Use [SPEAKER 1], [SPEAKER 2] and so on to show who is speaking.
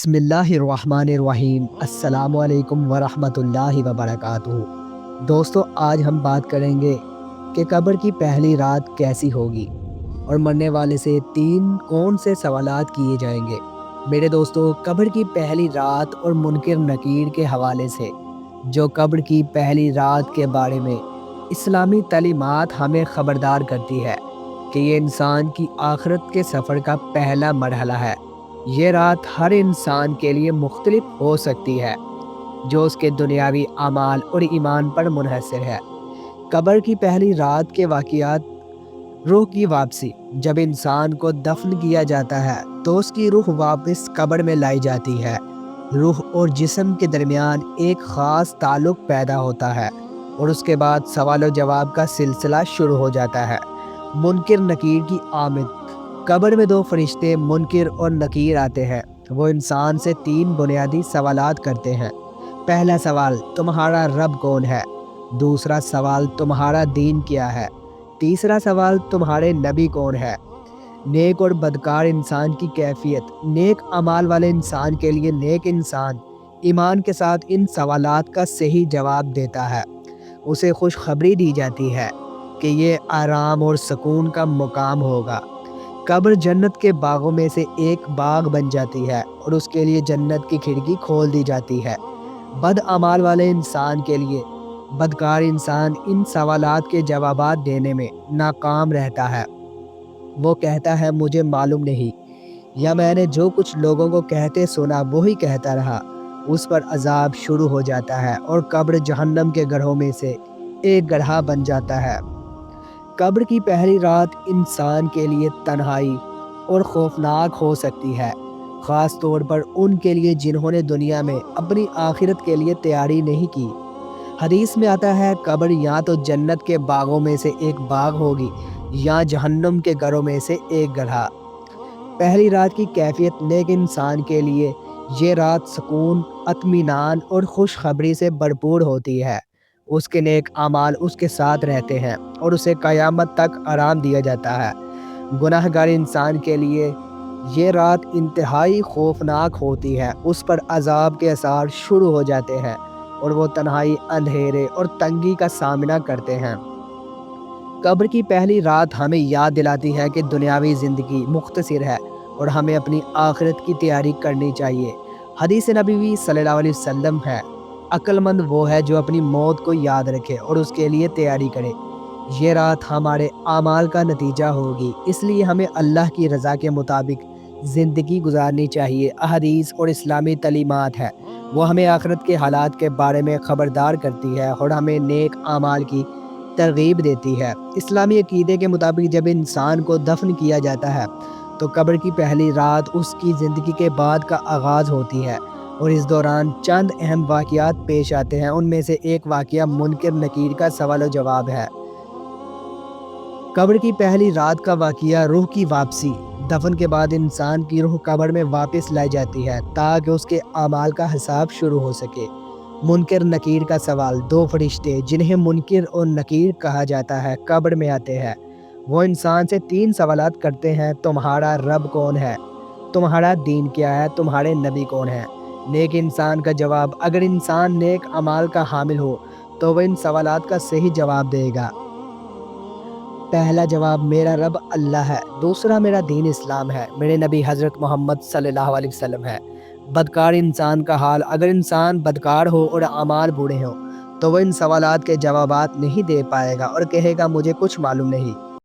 [SPEAKER 1] بسم اللہ الرحمن الرحیم۔ السلام علیکم ورحمۃ اللہ وبرکاتہ۔ دوستو، آج ہم بات کریں گے کہ قبر کی پہلی رات کیسی ہوگی اور مرنے والے سے کون سے سوالات کیے جائیں گے۔ میرے دوستو، قبر کی پہلی رات اور منکر نکیر کے حوالے سے جو قبر کی پہلی رات کے بارے میں اسلامی تعلیمات ہمیں خبردار کرتی ہے کہ یہ انسان کی آخرت کے سفر کا پہلا مرحلہ ہے۔ یہ رات ہر انسان کے لیے مختلف ہو سکتی ہے، جو اس کے دنیاوی اعمال اور ایمان پر منحصر ہے۔ قبر کی پہلی رات کے واقعات: روح کی واپسی۔ جب انسان کو دفن کیا جاتا ہے تو اس کی روح واپس قبر میں لائی جاتی ہے۔ روح اور جسم کے درمیان ایک خاص تعلق پیدا ہوتا ہے اور اس کے بعد سوال و جواب کا سلسلہ شروع ہو جاتا ہے۔ منکر نکیر کی آمد۔ قبر میں دو فرشتے منکر اور نکیر آتے ہیں۔ وہ انسان سے تین بنیادی سوالات کرتے ہیں۔ پہلا سوال، تمہارا رب کون ہے؟ دوسرا سوال، تمہارا دین کیا ہے؟ تیسرا سوال، تمہارے نبی کون ہے؟ نیک اور بدکار انسان کی کیفیت۔ نیک اعمال والے انسان کے لیے نیک انسان ایمان کے ساتھ ان سوالات کا صحیح جواب دیتا ہے۔ اسے خوشخبری دی جاتی ہے کہ یہ آرام اور سکون کا مقام ہوگا۔ قبر جنت کے باغوں میں سے ایک باغ بن جاتی ہے اور اس کے لیے جنت کی کھڑکی کھول دی جاتی ہے۔ بد اعمال والے انسان کے لیے بدکار انسان ان سوالات کے جوابات دینے میں ناکام رہتا ہے۔ وہ کہتا ہے مجھے معلوم نہیں، یا میں نے جو کچھ لوگوں کو کہتے سنا وہی کہتا رہا۔ اس پر عذاب شروع ہو جاتا ہے اور قبر جہنم کے گڑھوں میں سے ایک گڑھا بن جاتا ہے۔ قبر کی پہلی رات انسان کے لیے تنہائی اور خوفناک ہو سکتی ہے، خاص طور پر ان کے لیے جنہوں نے دنیا میں اپنی آخرت کے لیے تیاری نہیں کی۔ حدیث میں آتا ہے قبر یا تو جنت کے باغوں میں سے ایک باغ ہوگی یا جہنم کے گڑھوں میں سے ایک گڑھا۔ پہلی رات کی کیفیت۔ نیک انسان کے لیے یہ رات سکون، اطمینان اور خوشخبری سے بھرپور ہوتی ہے۔ اس کے نیک اعمال اس کے ساتھ رہتے ہیں اور اسے قیامت تک آرام دیا جاتا ہے۔ گناہ گار انسان کے لیے یہ رات انتہائی خوفناک ہوتی ہے۔ اس پر عذاب کے آثار شروع ہو جاتے ہیں اور وہ تنہائی، اندھیرے اور تنگی کا سامنا کرتے ہیں۔ قبر کی پہلی رات ہمیں یاد دلاتی ہے کہ دنیاوی زندگی مختصر ہے اور ہمیں اپنی آخرت کی تیاری کرنی چاہیے۔ حدیث نبوی صلی اللہ علیہ وسلم ہے، عقل مند وہ ہے جو اپنی موت کو یاد رکھے اور اس کے لیے تیاری کرے۔ یہ رات ہمارے اعمال کا نتیجہ ہوگی، اس لیے ہمیں اللہ کی رضا کے مطابق زندگی گزارنی چاہیے۔ احادیث اور اسلامی تعلیمات ہے، وہ ہمیں آخرت کے حالات کے بارے میں خبردار کرتی ہے اور ہمیں نیک اعمال کی ترغیب دیتی ہے۔ اسلامی عقیدے کے مطابق جب انسان کو دفن کیا جاتا ہے تو قبر کی پہلی رات اس کی زندگی کے بعد کا آغاز ہوتی ہے اور اس دوران چند اہم واقعات پیش آتے ہیں۔ ان میں سے ایک واقعہ منکر نکیر کا سوال و جواب ہے۔ قبر کی پہلی رات کا واقعہ، روح کی واپسی۔ دفن کے بعد انسان کی روح قبر میں واپس لائی جاتی ہے تاکہ اس کے اعمال کا حساب شروع ہو سکے۔ منکر نکیر کا سوال۔ دو فرشتے جنہیں منکر اور نکیر کہا جاتا ہے قبر میں آتے ہیں۔ وہ انسان سے تین سوالات کرتے ہیں: تمہارا رب کون ہے؟ تمہارا دین کیا ہے؟ تمہارے نبی کون ہیں؟ نیک انسان کا جواب۔ اگر انسان نیک اعمال کا حامل ہو تو وہ ان سوالات کا صحیح جواب دے گا۔ پہلا جواب، میرا رب اللہ ہے۔ دوسرا، میرا دین اسلام ہے، میرے نبی حضرت محمد صلی اللہ علیہ وسلم ہے۔ بدکار انسان کا حال۔ اگر انسان بدکار ہو اور اعمال برے ہوں تو وہ ان سوالات کے جوابات نہیں دے پائے گا اور کہے گا مجھے کچھ معلوم نہیں۔